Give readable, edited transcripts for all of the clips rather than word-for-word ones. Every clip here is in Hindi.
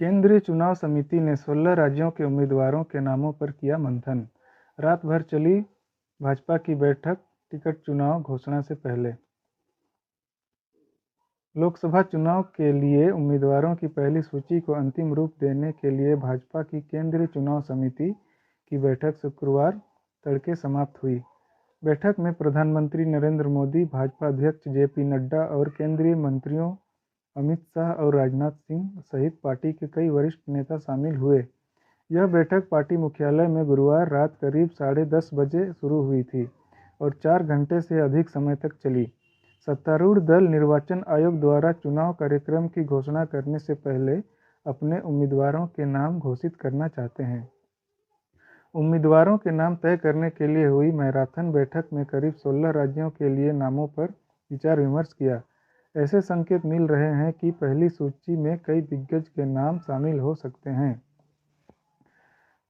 केंद्रीय चुनाव समिति ने 16 राज्यों के उम्मीदवारों के नामों पर किया मंथन। रात भर चली भाजपा की बैठक टिकट चुनाव घोषणा से पहले। लोकसभा चुनाव के लिए उम्मीदवारों की पहली सूची को अंतिम रूप देने के लिए भाजपा की केंद्रीय चुनाव समिति की बैठक शुक्रवार तड़के समाप्त हुई। बैठक में प्रधानमंत्री नरेंद्र मोदी, भाजपा अध्यक्ष जेपी नड्डा और केंद्रीय मंत्रियों अमित शाह और राजनाथ सिंह सहित पार्टी के कई वरिष्ठ नेता शामिल हुए। यह बैठक पार्टी मुख्यालय में गुरुवार रात करीब 10:30 बजे शुरू हुई थी और 4 घंटे से अधिक समय तक चली। सत्तारूढ़ दल निर्वाचन आयोग द्वारा चुनाव कार्यक्रम की घोषणा करने से पहले अपने उम्मीदवारों के नाम घोषित करना चाहते हैं। उम्मीदवारों के नाम तय करने के लिए हुई मैराथन बैठक में करीब 16 राज्यों के लिए नामों पर विचार विमर्श किया। ऐसे संकेत मिल रहे हैं कि पहली सूची में कई दिग्गज के नाम शामिल हो सकते हैं।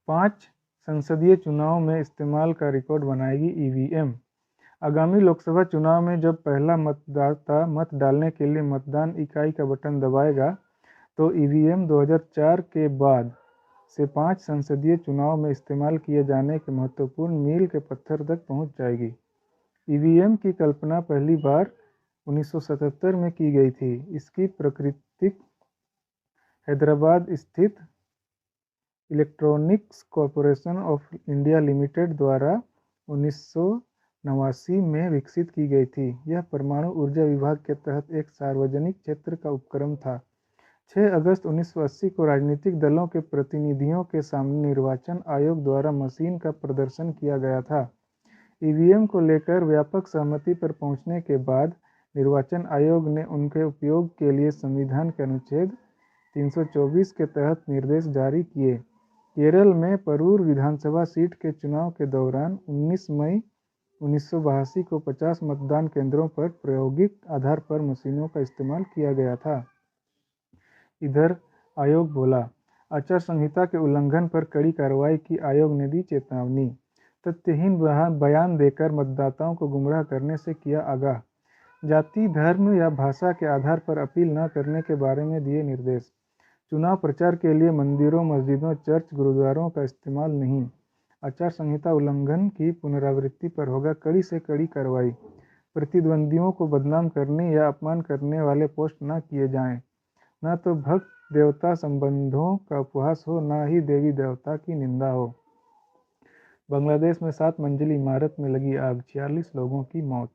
5 संसदीय चुनाव में इस्तेमाल का रिकॉर्ड बनाएगी ईवीएम। आगामी लोकसभा चुनाव में जब पहला मतदाता मत डालने के लिए मतदान इकाई का बटन दबाएगा, तो ईवीएम 2004 के बाद से 5 संसदीय चुनाव में इस्तेमाल किए जाने के महत्वपूर्ण मील के पत्थर तक पहुंच जाएगी। ईवीएम की कल्पना पहली बार 1977 में की गई थी। इसकी प्रकृति हैदराबाद स्थित electronics corporation of India limited द्वारा 1989 में विकसित की गई थी। यह परमाणु ऊर्जा विभाग के तहत एक सार्वजनिक क्षेत्र का उपक्रम था। 6 अगस्त 1980 को राजनीतिक दलों के प्रतिनिधियों के सामने निर्वाचन आयोग द्वारा मशीन का प्रदर्शन किया गया था। ईवीएम को लेकर व्यापक सहमति पर पहुंचने के बाद निर्वाचन आयोग ने उनके उपयोग के लिए संविधान के अनुच्छेद 324 के तहत निर्देश जारी किए। केरल में परूर विधानसभा सीट के चुनाव के दौरान 19 मई 1982 को 50 मतदान केंद्रों पर प्रायोगिक आधार पर मशीनों का इस्तेमाल किया गया था। इधर आयोग बोला, आचार संहिता के उल्लंघन पर कड़ी कार्रवाई की आयोग ने दी चेतावनी। तथ्यहीन बयान देकर मतदाताओं को गुमराह करने से किया आगाह। जाति, धर्म या भाषा के आधार पर अपील न करने के बारे में दिए निर्देश। चुनाव प्रचार के लिए मंदिरों, मस्जिदों, चर्च, गुरुद्वारों का इस्तेमाल नहीं। आचार संहिता उल्लंघन की पुनरावृत्ति पर होगा कड़ी से कड़ी कार्रवाई। प्रतिद्वंदियों को बदनाम करने या अपमान करने वाले पोस्ट न किए जाएं। न तो भक्त देवता संबंधों का उपहास हो, न ही देवी देवता की निंदा हो। बांग्लादेश में 7 मंजिली इमारत में लगी आग, 46 लोगों की मौत।